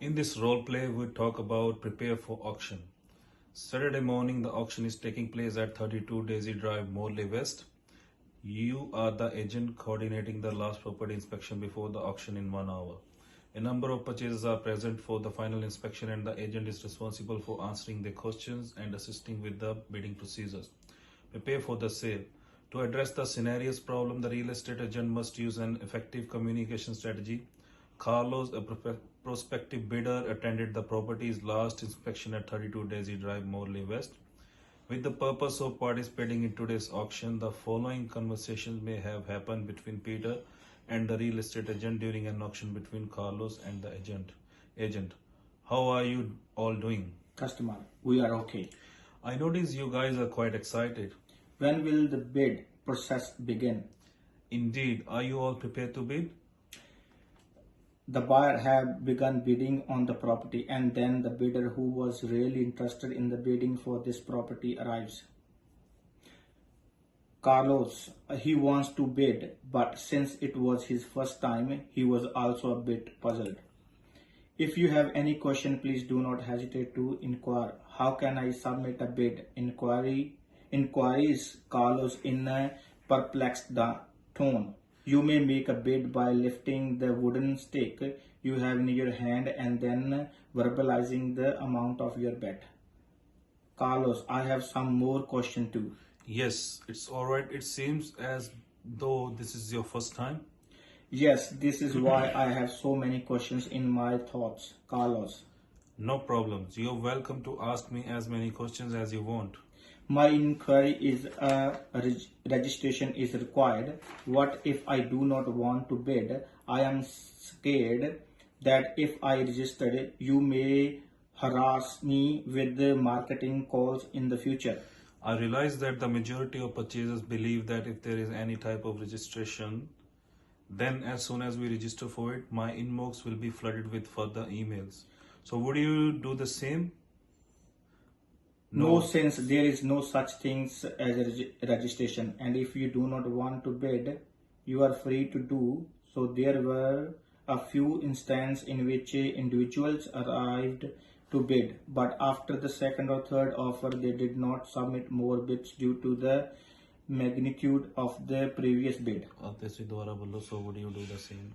In this role play, we talk about prepare for auction. Saturday morning, the auction is taking place at 32 Daisy Drive, Morley West. You are the agent coordinating the last property inspection before the auction in 1 hour. A number of purchasers are present for the final inspection, and the agent is responsible for answering their questions and assisting with the bidding procedures. Prepare for the sale. To address the scenarios problem, the real estate agent must use an effective communication strategy. Carlos, a prospective bidder, attended the property's last inspection at 32 Daisy Drive, Morley West. With the purpose of participating in today's auction, the following conversations may have happened between Peter and the real estate agent during an auction between Carlos and the agent. How are you all doing? Customer, we are okay. I notice you guys are quite excited. When will the bid process begin? Indeed, are you all prepared to bid? The buyer have begun bidding on the property, and then the bidder who was really interested in the bidding for this property arrives. Carlos, he wants to bid, but since it was his first time, he was also a bit puzzled. If you have any question, please do not hesitate to inquire. How can I submit a bid? Inquiries Carlos in a perplexed tone. You may make a bid by lifting the wooden stake you have in your hand and then verbalizing the amount of your bet. Carlos, I have some more question too. Yes, it's alright. It seems as though this is your first time. Yes, this is why I have so many questions in my thoughts, Carlos. No problems. You're welcome to ask me as many questions as you want. My inquiry is registration is required. What if I do not want to bid? I am scared that if I registered, you may harass me with the marketing calls in the future. I realize that the majority of purchasers believe that if there is any type of registration, then as soon as we register for it, my inbox will be flooded with further emails. So would you do the same? No, since there is no such things as a registration, and if you do not want to bid, you are free to do so. There were a few instances in which individuals arrived to bid, but after the second or third offer, they did not submit more bids due to the magnitude of the previous bid. So would you do the same?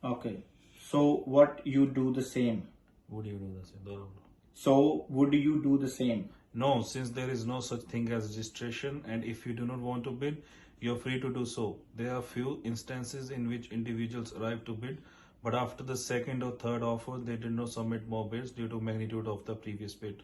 Okay, so what you do the same? Would you do the same? So would you do the same? No, since there is no such thing as registration, and if you do not want to bid, you are free to do so. There are few instances in which individuals arrive to bid, but after the second or third offer, they did not submit more bids due to magnitude of the previous bid.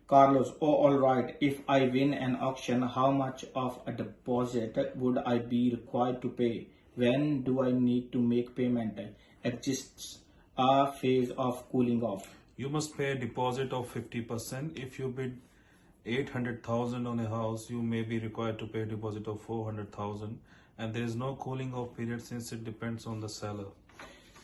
Carlos, oh, all right. If I win an auction, how much of a deposit would I be required to pay? When do I need to make payment? Exists a phase of cooling off. You must pay a deposit of 50%. If you bid 800,000 on a house, you may be required to pay a deposit of 400,000, and there is no cooling off period since it depends on the seller.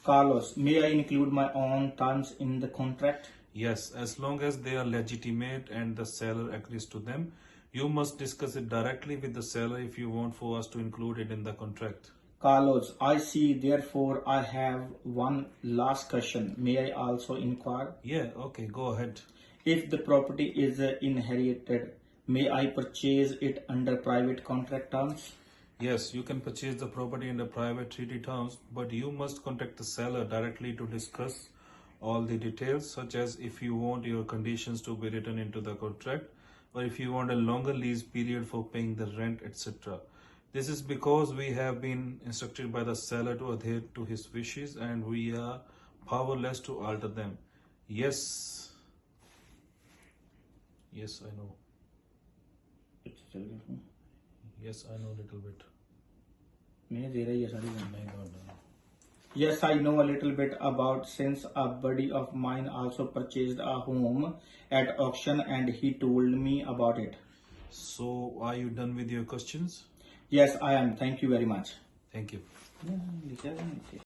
Carlos, may I include my own terms in the contract? Yes, as long as they are legitimate and the seller agrees to them. You must discuss it directly with the seller if you want for us to include it in the contract. Carlos, I see. Therefore, I have one last question. May I also inquire? Yeah, okay, go ahead. If the property is inherited, may I purchase it under private contract terms? Yes, you can purchase the property under private treaty terms, but you must contact the seller directly to discuss all the details, such as if you want your conditions to be written into the contract, or if you want a longer lease period for paying the rent, etc. This is because we have been instructed by the seller to adhere to his wishes, and we are powerless to alter them. Yes, I know. Yes, I know a little bit. Yes, I know a little bit about, since a buddy of mine also purchased a home at auction and he told me about it. So, are you done with your questions? Yes, I am. Thank you very much. Thank you.